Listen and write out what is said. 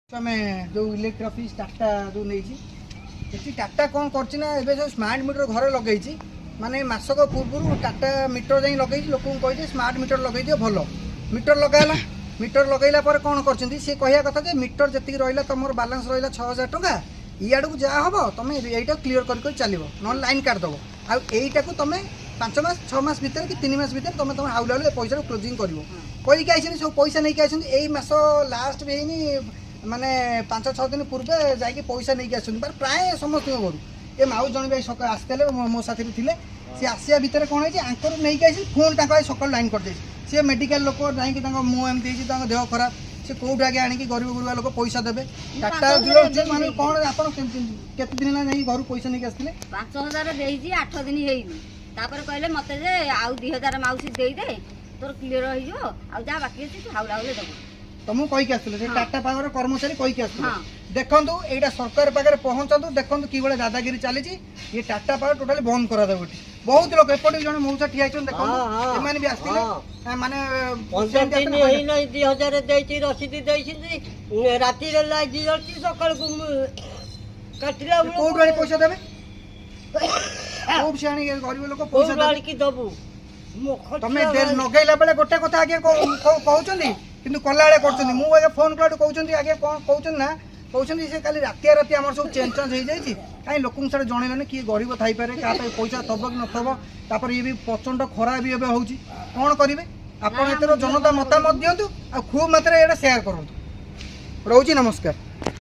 जो electric office Tata जो नहीं टाटा कौन कर स्मार्ट मीटर घर लगे माने मासक पूर्व टाटा मीटर जाई लगे लोक कही स्मार्ट मीटर लगे दियो भल मीटर लगाला मीटर लगैला पर कौन कर कहया कथा जे मीटर जी रहा तुम बालांस रहा 6000 टंका इाड़ को जहाँ हम तुम यहीटा क्लीयर कर चलो ना लाइन काटिदेव आईटा को तुम 5 मास 6 मास भर कि 3 मास भर तुम तुम हाउला पैसा क्लोजिंग कर कहीकि आई सब पैसा नहीं आई यही मास लास्ट भी है माने 5-6 दिन पूर्वे जाकि पैसा नहीं आस प्राय समस्त घर ये माउस जन भी सकाल आसते मो साथी थे सी आसिया भितर कौन है आंकर नहीं आई फोन सका लाइन कर सी मेडिकल लोक जाकि मुँह एमती देह खराब से कौट आगे आनिक गरीब गुरुआ लोक पैसा देवे टाटा माने कौन आप केते दिन ना नहीं घर पैसा नहीं आसते 5000 देई 8 दिन हेइनी तापर कहले मते जे आउ 2000 माउसी देई दे तोर क्लियर हो जो आ जा बाकी अछि तू हाउला हाउले दबो तुमको कहीकि आसते टाटा पावर कर्मचारी कहीकि आसते देखु यहाँ सरकार पाखे पहुँचतु देखु कि दादागिरी चली ये टाटा पावर टोटाली बंद कर दे बहुत लोग एपटे जन मौसा ठिया देखते भी आसते माने 2000 रसीद राति सकाल कौट आनी पैसा देवे कौट से आनी गरीब लोग पैसा दबू तुम नगैला बेले गोटे कथा आगे कहते कि कला मुझे फोन कला कहते आगे कौन कहते ना कहते से खाली राति राति आम सब चेंज चेंज हो जाए कहीं लोक सारे जनइले किए गरीब थईपे क्या पैसा थब कि नथब ये भी प्रचंड खरा भी एवं हो कौन करेंगे आप जनता मतामत दिंतु आ खूब मात्रा ये सेयार करूँ रोची नमस्कार।